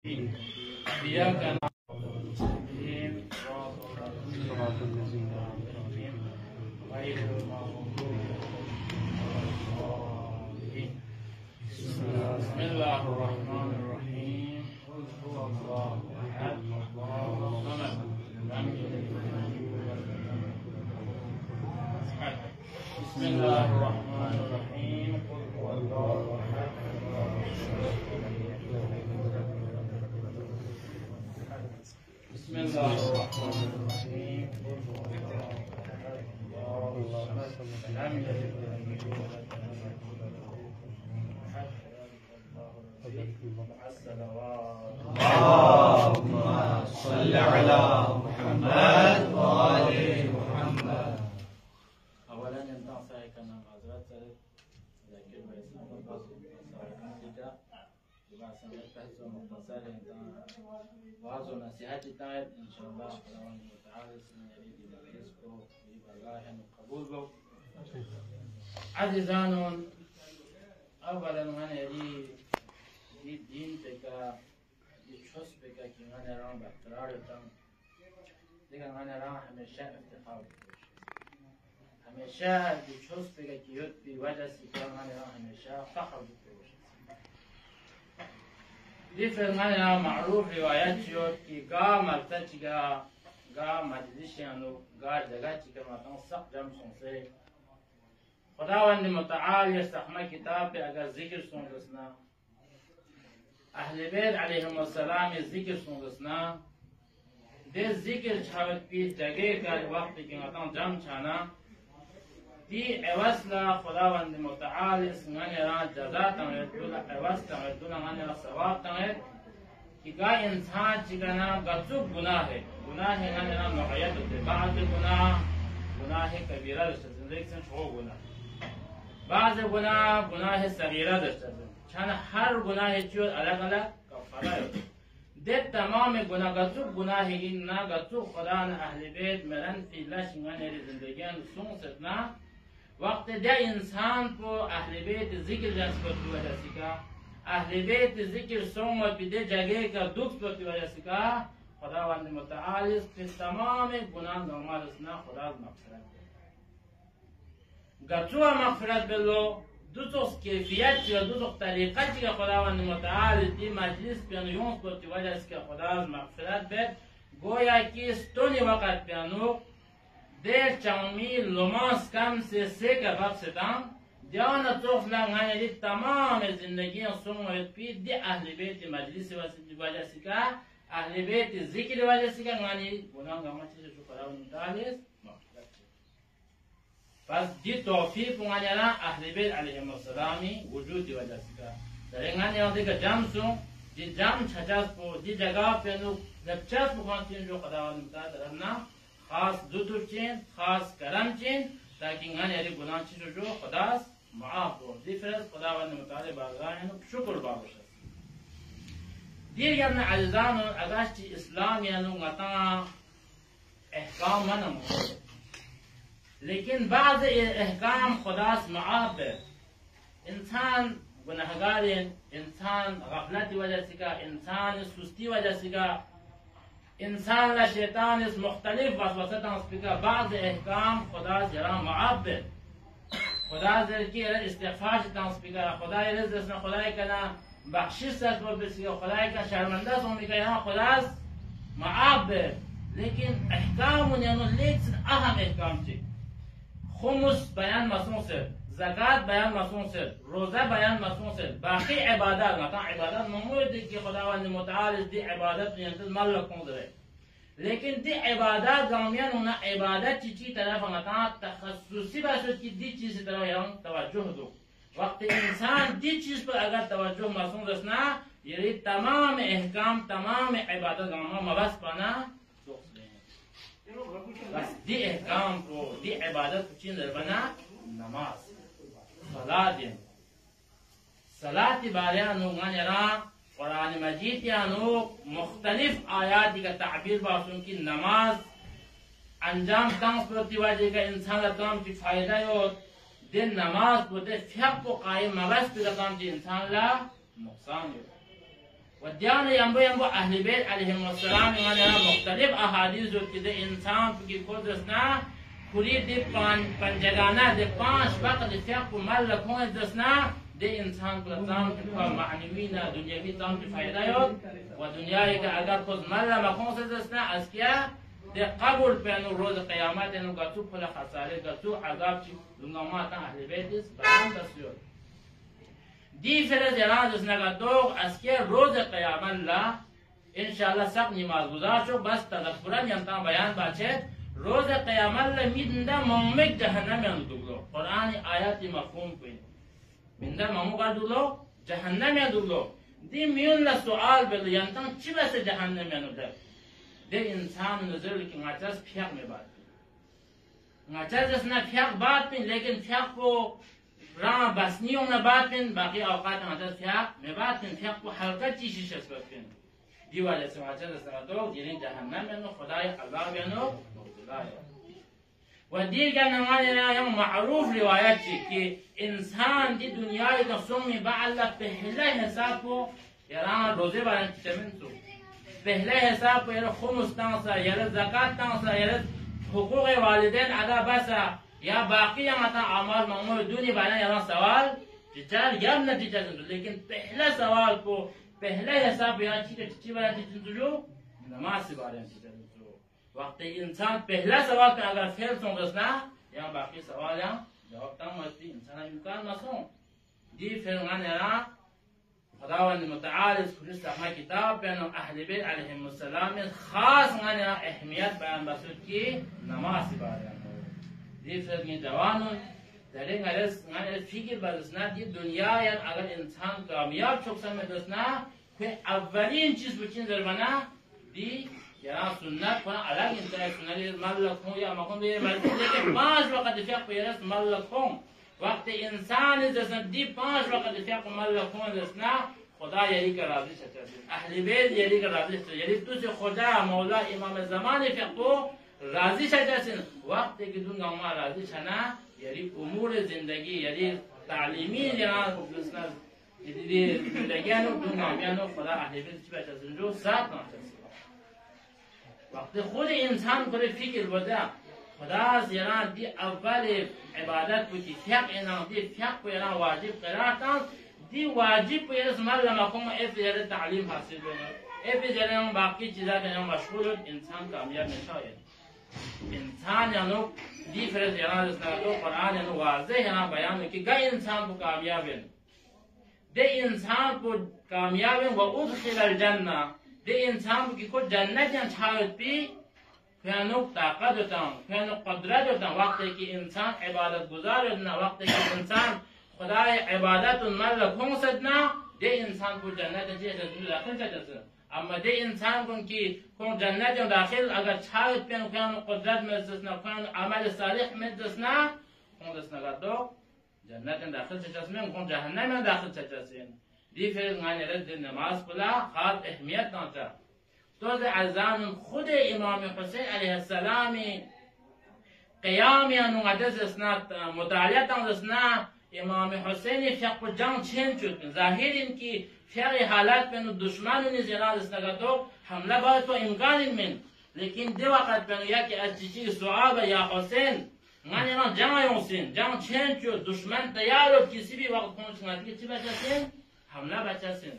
إياك نعبد وإياك نستعين صراط الذين أنعمت عليهم غير المغضوب عليهم. بسم الله الرحمن الرحيم. قل هو الله أحد الله الصمد لم يلد ولم يولد ولم يكن له أحد. بسم الله الرحمن الرحيم. قل هو الله أحد الله الصمد لم يلد ولم يولد. بسم الله الرحمن الرحيم. قل هو الله احد الله الصمد لم يلد ولم يولد ولم يكن له احد. مع الصلوات. اللهم صل على محمد وآل محمد. اولا انتان سعی کنم حضرت ذکر به اسلام باز سعی دیگر بحث مختصر و مختصر انتان واعظ و نصیحت تاید انشاءالله خداوند متعال اسم یرید مجلس کو بالله قبول بو. عزیزانون اولا من یری دین تکا چوس بکا که من رام بقرار تام دیگر من رام همیشه افتخار همیشه چوس بکا که یود بی وجه سیکا من رام همیشه فخر بکوش. دی فرمان معروف روایت شد که گاه مرتب چیکا گاه مجلسیانو گاه جگه چیکا ماتان سخت جمع سنسه خداوند متعال یستحمه کتاب पे अगर जिक्र सुन रसना अहले बैत अलैहिम अस्सलाम जिक्र सुन रसना दे जिक्र छावत पी जगह का वक्त के मतां जम छाना ती एवसला खुदावंद मुतआल इसंगने रा जजा तंगे दुला एवस तंगे दुला गने रा सवाब तंगे कि का इंसान चिकना गचु गुनाह है गने रा नोयत दे बाद गुनाह कबीरा जिंदगी से छो गुनाह بعض گناه صغیره داشته چون هر گناه چیز الگ الگ کفاره ده تمام گناه گتو گناه این نه گتو خدا نه اهل بیت مرن فی لاشینگان زندگیان سونست نه وقت ده انسان کو اهل بیت ذکر جنس کو تو وجہ سکا اهل بیت ذکر سوم و بیده جگه کا دوست کو تو وجہ سکا خداوند متعال اس تمام گناه نرمال اس نه خدا مغفرت گچوا مغفرت بلو دو توس کیفیت چی و دو توس طریقه چی که خداوند متعال دی مجلس پیانو کو تی وجه اس که خدا مغفرت بد گویا کی ستونی وقت پیانو در چامی لوماس کم سے که باب ستان دیانا توف لنگانی دی تمام زندگی سوم پی دی اهل بیت مجلس وجه اس که اهل بیت ذکر وجه اس که غانی گناه گما چیز جو خداوند متعال بس دی توفیق مانینا اهل بیت علیهم السلام وجود وجہ سے در انگان دیگه جمع سو دی جمع چھچاس کو دی جگہ پہ نو نچاس بخوانتین جو خداوند متعال درنا خاص دو چین خاص کرم چین تاکہ انگان یری گناہ چیزو جو خداس معاف ہو دی فرض خداوند متعال بارگاہ شکر باوش دی یمن عزیزان اگرچہ اسلام یانو غتا احکام منم لیکن بعض احکام خداس معاف ہے انسان گناہگار انسان غفلت وجہ سے کا انسان سستی وجہ سے کا انسان لا شیطان اس مختلف وسوسہ اس کا بعض احکام خدا جرا معاف ہے خدا ذل کی استغفار سے اس کا خدا رزق سے خدا کنا بخشش سے بس خدا کا شرمندہ سو میں کہ خدا معاف ہے لیکن احکام یعنی لیکن اہم احکام تھی خمس بیان مسنون سے زکات بیان مسنون سے روزہ بیان مسنون سے باقی عبادات مثلا عبادات ممود کی خداوند متعال دی عبادت یعنی ملک کون ہے لیکن دی عبادات گامیان ہونا عبادت چی طرف مثلا تخصصی باشد کی دی چیز طرف یان توجہ دو وقت انسان دی چیز پر اگر توجہ مسنون رسنا یہ تمام احکام تمام عبادت گاما مبس پانا بس دی احکام کو دی عبادت کو چین در بنا نماز صلاة باریانو غانی را قرآن مجید یانو مختلف آیاتی کا تعبیر باسون کی نماز انجام تانس پرتی واجه کا انسان لطام کی فائدہ یو دن نماز کو دے فیق کو قائم مبس پر لطام کی انسان لا نقصان یو ودیان یمبو یمبو اهل بیت علیهم السلام یعنی مختلف احادیث جو که انسان کی خود دسنا کلی دی پنجگانه دی 5 وقت فقه مل کون دسنا دی انسان کو تام کا معنوی نا دنیوی تام کی فائدہ یو و دنیای کا اگر خود مل مکون دسنا از کیا دی قبول پنو روز قیامت نو گتو پھلا خسارے گتو عذاب چ لنگما تا اهل بیت اس بیان دسیو دی فرض اراز اس نگا دوغ از که روز قیامت لا انشاءالله سق نماز گذار شو بس تذکرن ینتا بیان باچه روز قیامت لا میدنده ممک جهنم یندوگلو قرآن آیاتی مفهوم کوئی میدنده ممک دوگلو جهنم یندوگلو دی میون لسؤال بلو ینتا چی بس جهنم یندوگلو دی انسان نظر که ناچاز پیق می بات ناچاز اسنا پیق بات بین لیکن پیق کو راه بسنیون نباتن باقی اوقات مدت فیق نباتن فیق کو حلقه چیشی شسبتن دیواله سماجه دستمدو دیرین جهنم منو خدای عذاب منو و دیگر نمانه یا معروف روایت چی که انسان دی دنیای نسومی بعلا پهله حساب کو یران روزه بارن چمن تو پهله حساب کو یرا خمس تانسا یرا زکات تانسا یرا حقوق والدین ادا بسا یا باقی متا اعمال معمول دونی بنا یہاں سوال جچال یاد نتیجہ دو لیکن پہلا سوال کو پہلا حساب یہاں چی بنا چیز جو نماز سے بارے میں وقت انسان پہلا سوال کا اگر فیل سوں دسنا یا باقی سوال یا جواب تام مستی انسان امکان نہ سوں دی پھر غنرا خداوند متعال اس اپنا کتاب بین اہل بیت علیہم السلام خاص غنرا اہمیت بیان بسود کی نماز سے بارے دی فرقی جوانون در این عرص فکر بدسنا دی دنیا یا اگر انسان کامیاب شخصا میں دسنا پھر اولین چیز بچین در بنا دی یا سنت کنا الگ انتہائی سنت ملک ہوں یا مکن دی ملک لیکن 5 وقت فقه پیرس ملک ہوں وقت انسان دسنا دی 5 وقت فقه ملک ہوں دسنا خدا یری کا راضی سچا اہل بیت یری کا راضی سچا یری تو سے خدا مولا امام زمان فقه راضی شدن وقت که دون ما راضی شنا یعنی امور زندگی یعنی تعلیمی جناب بسنا یعنی زندگی انو دون ما خدا اهل بیت چی بچه جو سات ناچه وقت خود انسان پر فکر بوده خدا زیران دی اول عبادت بودی فقه اینا دی فقه اینا واجب قرار داد دی واجب پر اسم الله مقام افضل تعلیم حاصل کنه افضل باقی چیزا اینا مشغول انسان کامیاب نشاید انسان یانو دی فرض یان اسنادو قرآن یانو واضح یان بیان کہ گئے انسان کو کامیاب ہے دے انسان کو کامیاب ہے و ادخل الجنہ دے انسان کی کو جنت یان چھایت بھی فانو طاقت ہوتا فانو قدرت ہوتا وقت کہ انسان عبادت گزار ہونا وقت کہ انسان خدا عبادت مل کھوں سدنا دے انسان کو جنت جیسے داخل جاتا اما دے انسان کون جنت داخل اگر چھایت پین کون قدرت میں دسنا کون عمل صالح میں دسنا کون دسنا گدو جنت داخل چچسمن کون جہنم میں داخل چچسین دی پھر غانی رد نماز پلا خاص اہمیت ناتا تو اذان خود امام حسین علیہ السلام قیام یا نقدس اسنا مطالعہ دسنا امام حسین فقہ جان چین چوت ظاہر ان کی فعلی حالات پہ دشمنوں نے زیادہ استگا تو حملہ بات تو امکان من لیکن دے وقت پہ یا کہ اچھی صحابہ یا حسین مانے نہ جان حسین جان چین چو دشمن تیار ہو کسی بھی وقت پہنچنا کسی بچا سین حملہ بچا سین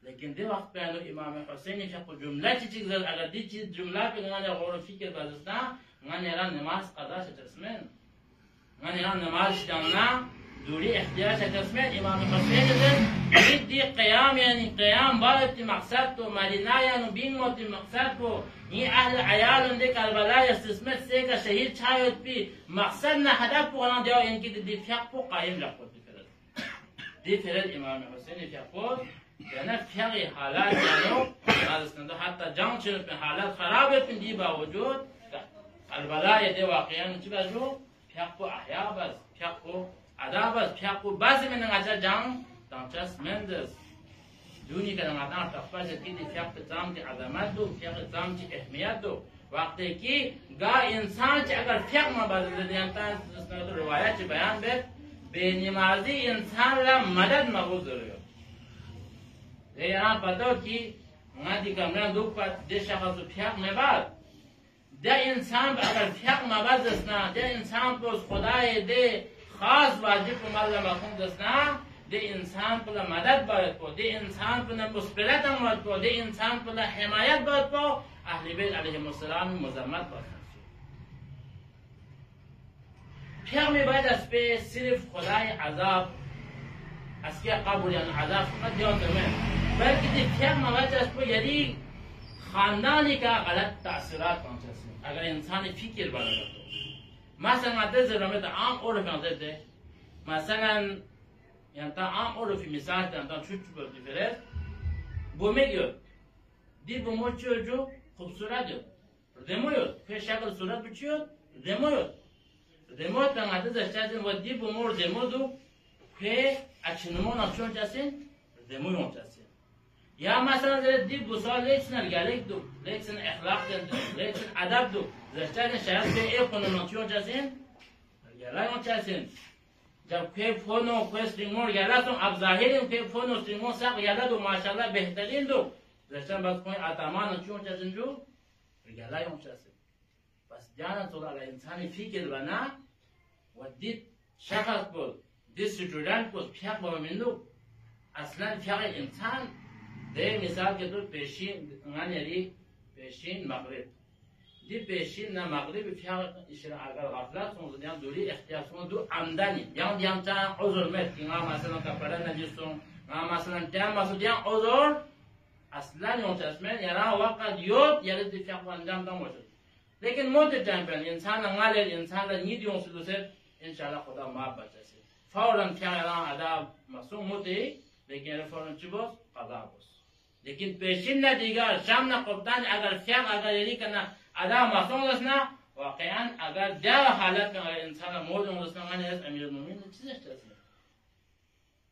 لیکن دے وقت پہ امام حسین فقہ جملہ چیز اگر دی چیز جملہ پہ نے غور و فکر بازستا مانے نماز قضا سے تسمین مانے نماز جاننا دوری احتیاج قسمت امام حسین دی قیام یعنی قیام بارت مقصد تو مدینہ یعنی بین موت مقصد کو یہ اہل عیال اندے کربلا استثمت سے کا شہید چھایت بھی مقصد نہ ہدف کو نہ دیو ان کی دی فقہ کو قائم رکھو دی فرض امام حسین فقہ یعنی فقہ حالات یعنی نازستند حتی جان چن حالات خراب ہے دی باوجود کربلا یہ واقعا چھ بجو فقہ احیا بس فقہ عذابت فقه بعضی من نگاه جام تانچاس مندس دونی که نگاه تفاش کیدی فقه تام کی عظمت دو فقه تام کی اهمیت دو وقتی که گاه انسان چه اگر فقه ما بدل دیان تا روایت بیان به نمازی انسان را مدد مبود داره یعنی پتا کی مادی کاملا دو پات ده شخص پیاق مباد ده انسان اگر پیاق مباد دستنا ده انسان پس خدای ده خاص واجب مال مفهوم دستنا ده انسان پر مدد باید کو ده انسان پر مسئولیت باید کو ده انسان پر حمایت باید کو اهل بیت علیهم السلام مذمت باید پیاق مباد از به صرف خدای عذاب از که قبول یعنی عذاب فقط دیان دمه بلکه دی پیاق مباد از به یعنی خاندانی که غلط تأثیرات پانچست اگر انسان فکر باید مثلا ماده زرمت عام عرف انده مثلا یعنی تا عام عرفی مثال تا چوچ بودی فرست بومیگیو دی بوموچیو جو خوبصورت جو دمویود که شکل صورت بچیود دمویود دمویود که ماده زرچازین و دی بومور دمودو که اچنمون اچون چاسین دمویون چاسین یا مثلا دی بوسال لیکسن گلیک دو لیکسن اخلاق دو لیکسن ادب دو زرچازین شاید به ای قانوناتیون چاسین گلایون چاسین جب که فونو که استریمون گلاتون اب ظاهریم که فونو استریمون ساق گلات و ماشاءالله بهترین دو زرچان باز کوئی آتامان چون چاسین جو گلایون چاسین بس جانا تو علی انسانی فکر بنا و دید شخص بود دید سجودان بود پیاق با منو اصلا پیاق انسان ده مثال که تو پیشین یعنی پیشین مغرب دی پیشین نه مغرب پیاق اشرا اگر غفلت سون دیان دوری اختیار سون دو عمدنی یان دیان تا عذر مت اینا مثلا کپڑا نجسون مثلا دیان مثلا دیان عذر اصلا اون تسمن یعنی وقت یود یعنی دی پیاق انجام داموشه لیکن موت جنبن انسان انگال انسان نیدیون سلوسه انشالله خدا معاف بچه فوراً پیاق ادا مسون موتی لیکن فوراً چی باز قضا باز لیکن پیشین ندیگر شام نقبتان اگر پیاق اگر یعنی کنه ادا مسون دستنا واقعاً اگر در حالت که انسان مورد دستنا من از امیر المؤمنین چیزش دستنا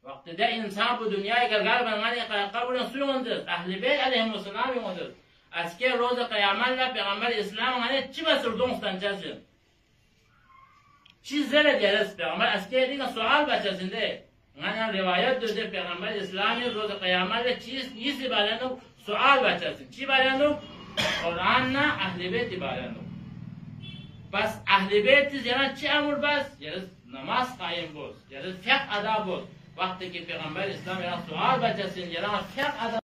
وقت ده انسان به دنیای گرگر بنگانی قبول سویون دست اهل بیت علیهم السلام یون دست از که روز قیامت را پیغمبر اسلام هنه چی بسر دونستن چسین چی زره جلس پیغمبر از که دیگه سوال بچسین ده هنه روایت داده پیغمبر اسلامی روز قیامت را چیزی بالانو سوال بچسین چی بالانو قرآن نه اهل بیت بالانو بس اهل بیت زیران چی امور بس جلس نماز قایم بود جلس فقه ادا بود وقتی که پیغمبر اسلام را سوال بچسین جلس فقه ادا